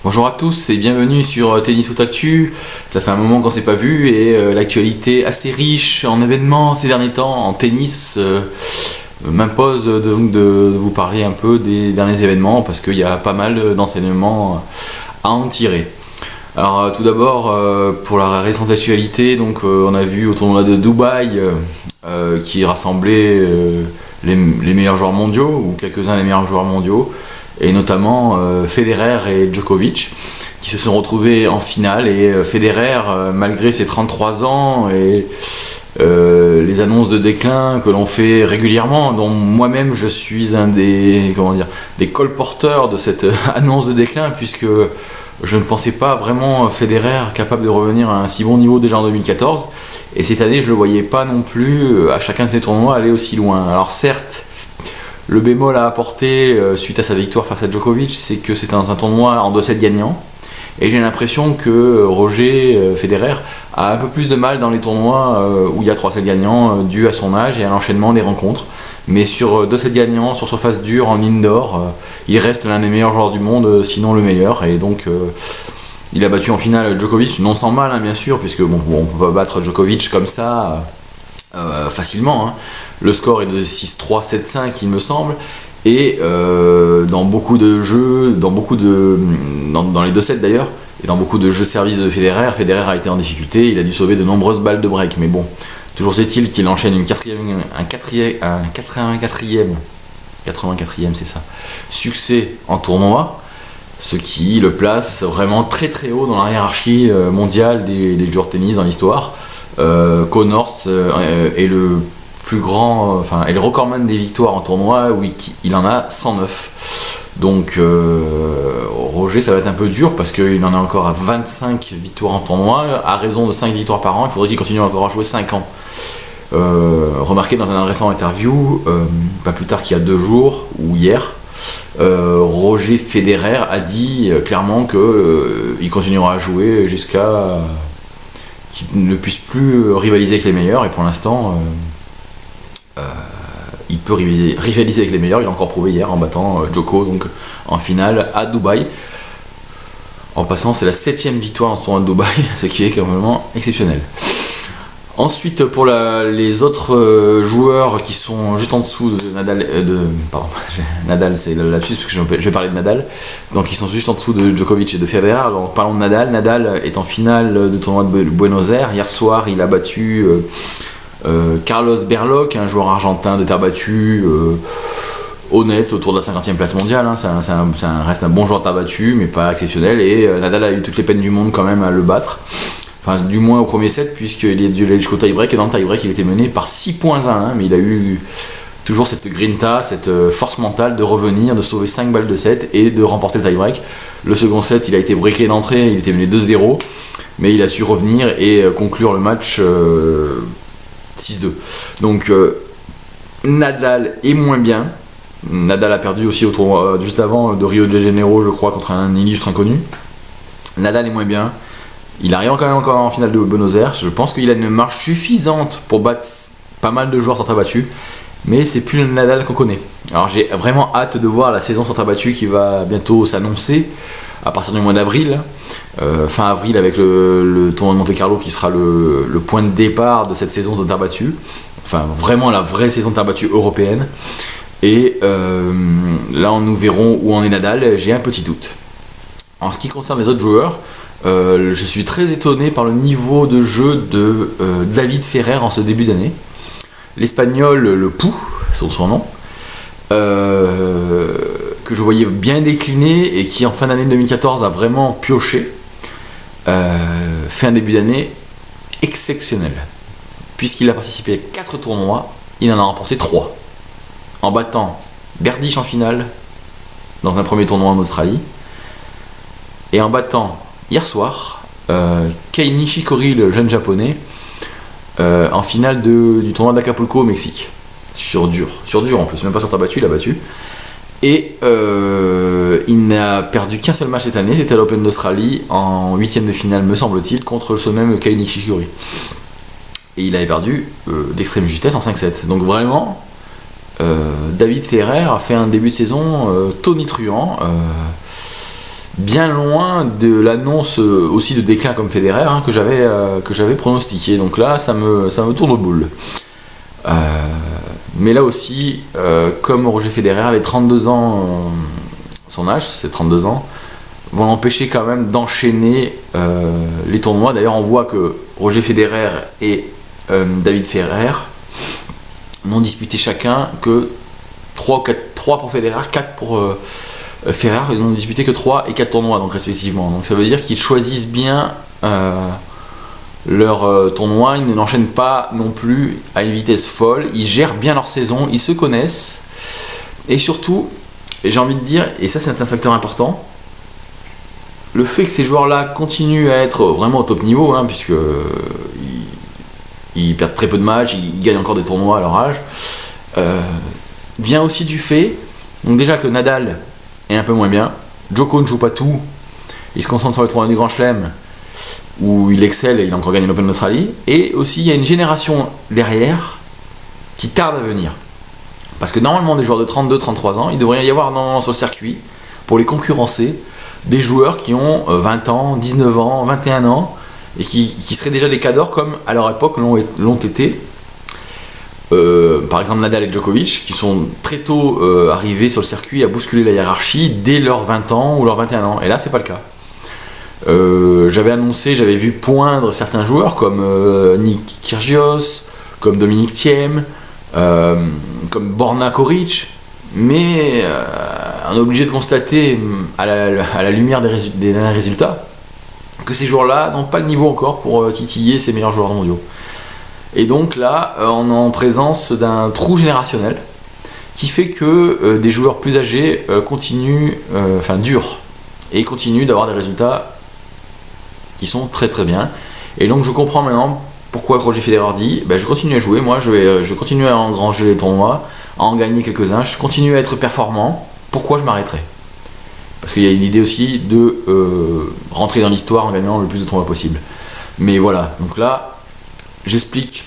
Bonjour à tous et bienvenue sur Tennis Foot Actu. Ça fait un moment qu'on s'est pas vu et l'actualité assez riche en événements ces derniers temps en tennis m'impose donc de vous parler un peu des derniers événements parce qu'il y a pas mal d'enseignements à en tirer. Alors tout d'abord pour la récente actualité, donc on a vu au tournoi de Dubaï qui rassemblait les meilleurs joueurs mondiaux ou quelques-uns des meilleurs joueurs mondiaux. Et notamment Federer et Djokovic qui se sont retrouvés en finale et Federer malgré ses 33 ans et les annonces de déclin que l'on fait régulièrement, dont moi-même je suis un des colporteurs de cette annonce de déclin puisque je ne pensais pas vraiment Federer capable de revenir à un si bon niveau déjà en 2014 et cette année je ne le voyais pas non plus à chacun de ses tournois aller aussi loin. Alors certes, le bémol à apporter suite à sa victoire face à Djokovic, c'est que c'est dans un tournoi en 2-7 gagnant. Et j'ai l'impression que Roger Federer a un peu plus de mal dans les tournois où il y a 3-7 gagnants dû à son âge et à l'enchaînement des rencontres. Mais sur 2-7 gagnants, sur surface dure, en indoor, il reste l'un des meilleurs joueurs du monde, sinon le meilleur. Et donc il a battu en finale Djokovic, non sans mal hein, bien sûr, puisque on ne peut pas battre Djokovic comme ça facilement. Hein. Le score est de 6-3, 7-5 il me semble. Et dans beaucoup de jeux, dans les 2 sets d'ailleurs, et dans beaucoup de jeux de service de Federer a été en difficulté, il a dû sauver de nombreuses balles de break. Mais bon, toujours est-il qu'il enchaîne un 84e c'est ça, succès en tournoi, ce qui le place vraiment très très haut dans la hiérarchie mondiale des joueurs de tennis dans l'histoire. Connors est le plus grand, est le recordman des victoires en tournoi, oui, il en a 109. Donc Roger, ça va être un peu dur parce qu'il en a encore à 25 victoires en tournoi, à raison de 5 victoires par an, il faudrait qu'il continue encore à jouer 5 ans. Remarquez dans un récent interview, pas plus tard qu'il y a 2 jours, ou hier, Roger Federer a dit clairement qu'il continuera à jouer jusqu'à qu'il ne puisse plus rivaliser avec les meilleurs, et pour l'instant il peut rivaliser avec les meilleurs. Il a encore prouvé hier en battant Djoko donc en finale à Dubaï. En passant, c'est la 7e victoire en ce tournoi de Dubaï, ce qui est quand même exceptionnel. Ensuite, pour les autres joueurs qui sont juste en dessous de Nadal, Nadal c'est le lapsus parce que je vais parler de Nadal, donc ils sont juste en dessous de Djokovic et de Federer. Donc parlons de Nadal. Nadal est en finale du tournoi de Buenos Aires. Hier soir, il a battu Carlos Berlocq, un joueur argentin de terre battue, honnête, autour de la 50e place mondiale. Hein. Ça reste un bon joueur de terre battue, mais pas exceptionnel. Et Nadal a eu toutes les peines du monde quand même à le battre. Enfin, du moins au premier set, puisqu'il est dû aller jusqu'au tie-break, et dans le tie-break, il était mené par 6 points à 1, mais il a eu toujours cette grinta, cette force mentale de revenir, de sauver 5 balles de set et de remporter le tie-break. Le second set, il a été breaké d'entrée, il était mené 2-0, mais il a su revenir et conclure le match 6-2. Donc, Nadal est moins bien. Nadal a perdu aussi au tournoi juste avant de Rio de Janeiro, je crois, contre un illustre inconnu. Nadal est moins bien. Il arrive quand même encore en finale de Buenos Aires. Je pense qu'il a une marge suffisante pour battre pas mal de joueurs sur terre battue, mais c'est plus le Nadal qu'on connaît. Alors j'ai vraiment hâte de voir la saison sur terre battue qui va bientôt s'annoncer à partir du mois d'avril, fin avril, avec le tournoi de Monte Carlo qui sera le point de départ de cette saison de terre battue. Enfin vraiment la vraie saison de terre battue européenne. Et là nous verrons où en est Nadal. J'ai un petit doute. En ce qui concerne les autres joueurs, je suis très étonné par le niveau de jeu de David Ferrer en ce début d'année. L'Espagnol, le Pou, c'est son nom, que je voyais bien décliner et qui en fin d'année 2014 a vraiment pioché, fait un début d'année exceptionnel. Puisqu'il a participé à 4 tournois, il en a remporté 3. En battant Berdych en finale, dans un premier tournoi en Australie, et en battant hier soir Kei Nishikori, le jeune japonais, en finale du tournoi d'Acapulco au Mexique, sur dur en plus, même pas sur terre battue, il a battu. Et il n'a perdu qu'un seul match cette année, c'était à l'Open d'Australie en 8e de finale me semble-t-il, contre ce même Kei Nishikori. Et il avait perdu d'extrême justesse en 5-7. Donc vraiment, David Ferrer a fait un début de saison tonitruant. bien loin de l'annonce aussi de déclin comme Federer que j'avais pronostiqué. Donc là, ça me tourne aux boules. Mais là aussi, comme Roger Federer, les 32 ans, son âge, c'est 32 ans, vont l'empêcher quand même d'enchaîner les tournois. D'ailleurs, on voit que Roger Federer et David Ferrer n'ont disputé chacun que 3 pour Federer, 4 pour Ferrer. Ils n'ont disputé que 3 et 4 tournois, donc respectivement. Donc ça veut dire qu'ils choisissent bien leur tournoi. Ils ne l'enchaînent pas non plus à une vitesse folle. Ils gèrent bien leur saison, ils se connaissent. Et surtout, j'ai envie de dire, et ça c'est un facteur important, le fait que ces joueurs-là continuent à être vraiment au top niveau, puisque ils perdent très peu de matchs, ils gagnent encore des tournois à leur âge, vient aussi du fait, donc déjà que Nadal est un peu moins bien, Djoko ne joue pas tout, il se concentre sur les tournois du Grand Chelem, où il excelle et il a encore gagné l'Open d'Australie, et aussi il y a une génération derrière qui tarde à venir. Parce que normalement des joueurs de 32-33 ans, il devrait y avoir sur le circuit, pour les concurrencer, des joueurs qui ont 20 ans, 19 ans, 21 ans, et qui seraient déjà des cadors comme à leur époque l'ont été. Par exemple Nadal et Djokovic, qui sont très tôt arrivés sur le circuit à bousculer la hiérarchie dès leurs 20 ans ou leurs 21 ans. Et là, c'est pas le cas. J'avais vu poindre certains joueurs comme Nick Kyrgios, comme Dominic Thiem, comme Borna Koric, mais on est obligé de constater à la lumière des derniers résultats que ces joueurs-là n'ont pas le niveau encore pour titiller ces meilleurs joueurs mondiaux. Et donc là, on est en présence d'un trou générationnel qui fait que des joueurs plus âgés durent et continuent d'avoir des résultats qui sont très très bien. Et donc je comprends maintenant pourquoi Roger Federer dit je continue à jouer, moi je continue à engranger les tournois, à en gagner quelques-uns, je continue à être performant, pourquoi je m'arrêterai? Parce qu'il y a une idée aussi de rentrer dans l'histoire en gagnant le plus de tournois possible. Mais voilà, donc là, j'explique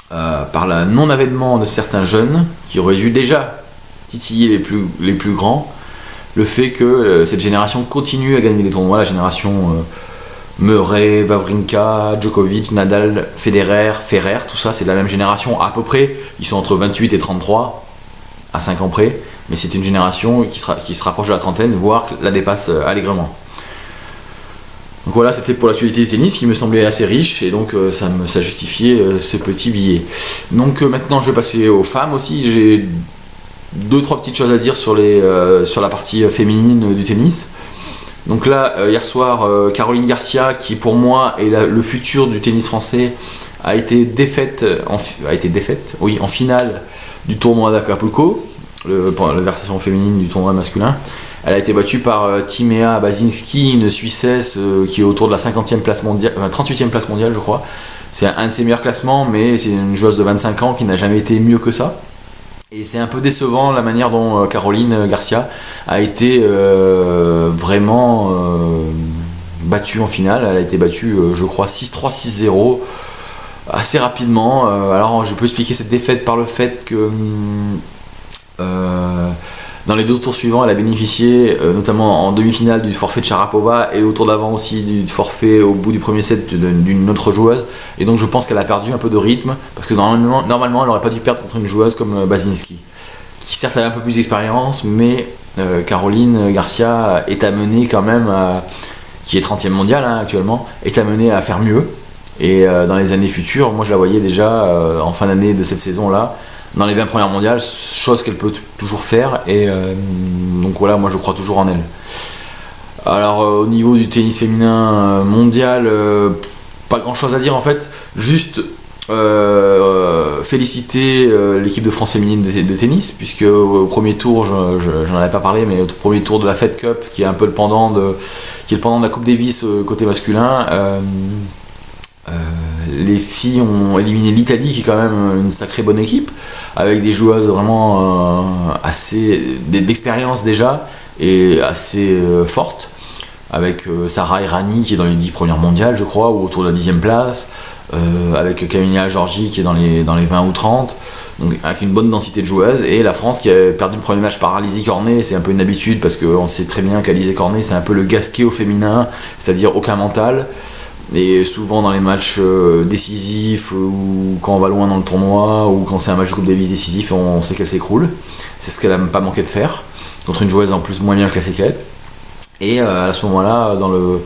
par le non-avènement de certains jeunes qui auraient dû déjà titiller les plus grands, le fait que cette génération continue à gagner les tournois, la génération Murray, Wawrinka, Djokovic, Nadal, Federer, Ferrer, tout ça, c'est de la même génération à peu près. Ils sont entre 28 et 33, à 5 ans près, mais c'est une génération qui se rapproche de la trentaine, voire la dépasse allègrement. Donc voilà, c'était pour l'actualité du tennis qui me semblait assez riche, et donc ça justifiait ce petit billet. Donc maintenant, je vais passer aux femmes aussi. J'ai 2-3 petites choses à dire sur la partie féminine du tennis. Donc là, hier soir, Caroline Garcia, qui pour moi est le futur du tennis français, a été défaite en finale du tournoi d'Acapulco, la version féminine du tournoi masculin. Elle a été battue par Timea Basinski, une Suissesse qui est autour de la 50e place mondiale, 38e place mondiale je crois. C'est un de ses meilleurs classements, mais c'est une joueuse de 25 ans qui n'a jamais été mieux que ça. Et c'est un peu décevant la manière dont Caroline Garcia a été vraiment battue en finale. Elle a été battue, je crois, 6-3, 6-0 assez rapidement. Alors je peux expliquer cette défaite par le fait que dans les 2 tours suivants, elle a bénéficié, notamment en demi-finale, du forfait de Sharapova, et au tour d'avant aussi du forfait au bout du premier set d'une autre joueuse. Et donc je pense qu'elle a perdu un peu de rythme, parce que normalement elle n'aurait pas dû perdre contre une joueuse comme Basinski, qui certes a un peu plus d'expérience, mais Caroline Garcia est amenée quand même, qui est 30e mondiale actuellement, est amenée à faire mieux. Et dans les années futures, moi je la voyais déjà en fin d'année de cette saison-là, dans les 20 premières mondiales, chose qu'elle peut toujours faire, et donc voilà, moi je crois toujours en elle. Alors au niveau du tennis féminin mondial, pas grand chose à dire en fait, juste féliciter l'équipe de France féminine de tennis, puisque au premier tour, j'en avais pas parlé, mais au premier tour de la Fed Cup, qui est un peu le pendant de la Coupe Davis côté masculin, les filles ont éliminé l'Italie, qui est quand même une sacrée bonne équipe, avec des joueuses vraiment assez d'expérience déjà et assez fortes. avec Sarah Errani qui est dans les 10 premières mondiales, je crois, ou autour de la 10e place, avec Camilla Giorgi qui est dans les 20 ou 30, donc avec une bonne densité de joueuses, et la France qui a perdu le premier match par Alizé Cornet. C'est un peu une habitude parce qu'on sait très bien qu'Alizé Cornet c'est un peu le Gasquet au féminin, c'est-à-dire aucun mental. Et souvent dans les matchs décisifs, ou quand on va loin dans le tournoi, ou quand c'est un match de Coupe Davis décisif, on sait qu'elle s'écroule. C'est ce qu'elle n'a pas manqué de faire, contre une joueuse en plus moins bien classée qu'elle. Et à ce moment-là, dans le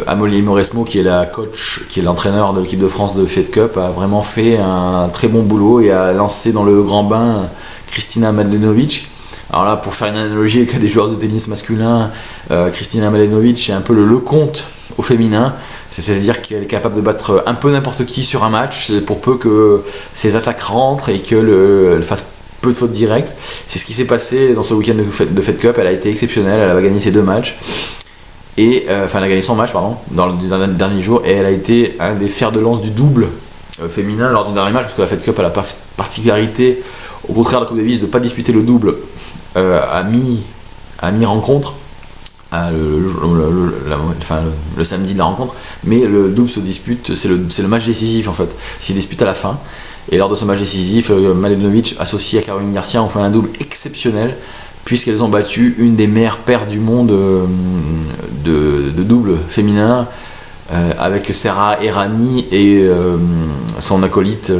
Amélie Mauresmo, qui est la coach, qui est l'entraîneur de l'équipe de France de Fed Cup, a vraiment fait un très bon boulot et a lancé dans le grand bain Kristina Mladenovic. Alors là, pour faire une analogie avec des joueurs de tennis masculins, Kristina Mladenovic c'est un peu le Lecomte au féminin, c'est-à-dire qu'elle est capable de battre un peu n'importe qui sur un match, pour peu que ses attaques rentrent et qu'elle fasse peu de fautes directes. C'est ce qui s'est passé dans ce week-end de Fed Cup. Elle a été exceptionnelle, elle a gagné ses 2 matchs, et elle a gagné son match dans le dernier jour, et elle a été un des fers de lance du double féminin lors du dernier match, parce que la Fed Cup a la particularité, au contraire de la Coupe Davis, de ne pas disputer le double à mi-rencontre, le samedi de la rencontre, mais le double se dispute, c'est le match décisif en fait, il se dispute à la fin. Et lors de ce match décisif, Mladenovic associé à Caroline Garcia ont fait un double exceptionnel, puisqu'elles ont battu une des meilleures paires du monde de double féminin, avec Sarah Errani et son acolyte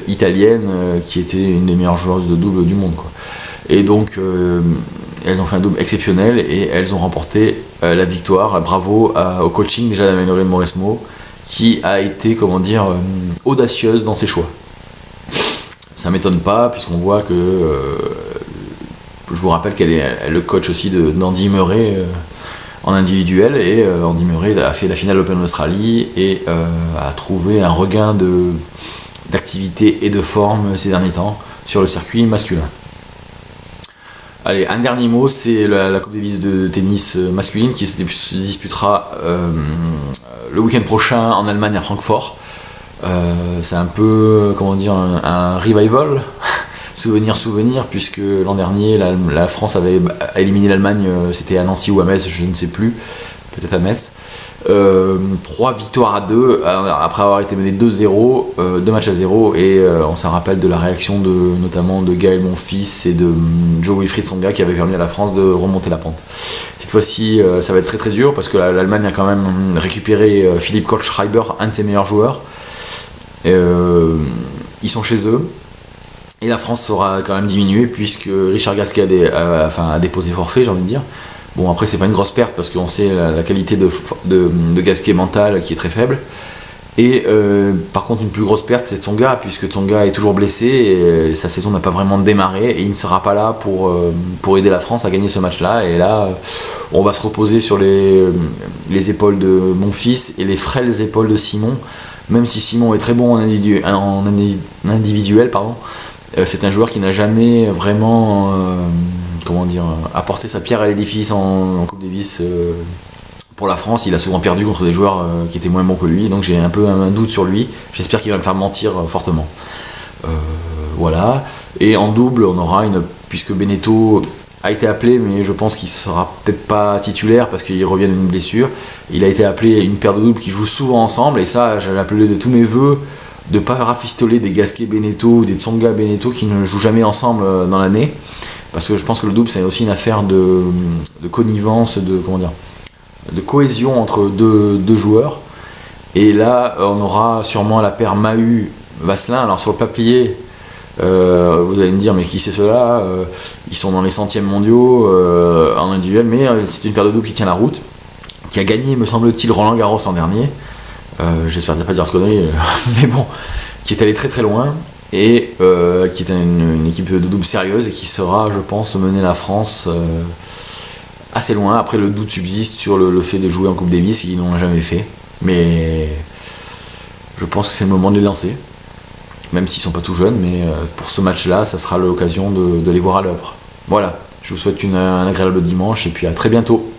italienne, qui était une des meilleures joueuses de double du monde, quoi. Et donc elles ont fait un double exceptionnel et elles ont remporté la victoire. Bravo au coaching déjà d'Amélie Mauresmo, qui a été audacieuse dans ses choix. Ça m'étonne pas, puisqu'on voit que je vous rappelle qu'elle est le coach aussi d'Andy Murray en individuel, et Andy Murray a fait la finale Open d'Australie et a trouvé un regain d'activité et de forme ces derniers temps sur le circuit masculin. Allez, un dernier mot, c'est la Coupe Davis de tennis masculine qui se disputera le week-end prochain en Allemagne à Francfort. C'est un peu, un revival, souvenir, puisque l'an dernier la France avait éliminé l'Allemagne, c'était à Nancy ou à Metz, je ne sais plus, peut-être à Metz. 3 victoires à 2 après avoir été mené 2-0, 2 matchs à 0, et on s'en rappelle de la réaction notamment de Gaël Monfils et de Jo-Wilfried Tsonga, qui avait permis à la France de remonter la pente. Cette fois-ci ça va être très très dur, parce que l'Allemagne a quand même récupéré Philipp Kohlschreiber, un de ses meilleurs joueurs. Ils sont chez eux, et la France sera quand même diminuée, puisque Richard Gasquet a déposé forfait, j'ai envie de dire. Bon, après c'est pas une grosse perte, parce qu'on sait la qualité de Gasquet mental qui est très faible, et par contre une plus grosse perte c'est Tsonga, puisque Tsonga est toujours blessé et sa saison n'a pas vraiment démarré, et il ne sera pas là pour aider la France à gagner ce match là. Et là on va se reposer sur les épaules de Monfils et les frêles épaules de Simon. Même si Simon est très bon en individuel, c'est un joueur qui n'a jamais vraiment apporté sa pierre à l'édifice en Coupe Davis pour la France. Il a souvent perdu contre des joueurs qui étaient moins bons que lui, donc j'ai un peu un doute sur lui. J'espère qu'il va me faire mentir fortement. Voilà. Et en double, on aura puisque Beneteau a été appelé, mais je pense qu'il sera peut-être pas titulaire parce qu'il revient d'une blessure. Il a été appelé une paire de doubles qui jouent souvent ensemble, et ça, j'avais appelé de tous mes voeux de ne pas rafistoler des Gasquet Beneteau ou des Tsonga Beneteau qui ne jouent jamais ensemble dans l'année, parce que je pense que le double c'est aussi une affaire de connivence, de cohésion entre deux joueurs. Et là, on aura sûrement la paire Mahut-Vasselin. Alors sur le papier, vous allez me dire, mais qui c'est ceux-là, ils sont dans les centièmes mondiaux en individuel, mais c'est une paire de doubles qui tient la route, qui a gagné, me semble-t-il, Roland Garros l'an dernier. J'espère pas dire de conneries, mais bon, qui est allé très très loin, et qui est une équipe de double sérieuse, et qui saura, je pense, mener la France assez loin. Après, le doute subsiste sur le fait de jouer en Coupe Davis, ils n'ont jamais fait, mais je pense que c'est le moment de les lancer, même s'ils sont pas tout jeunes. Mais pour ce match-là, ça sera l'occasion de les voir à l'œuvre. Voilà, je vous souhaite un agréable dimanche, et puis à très bientôt.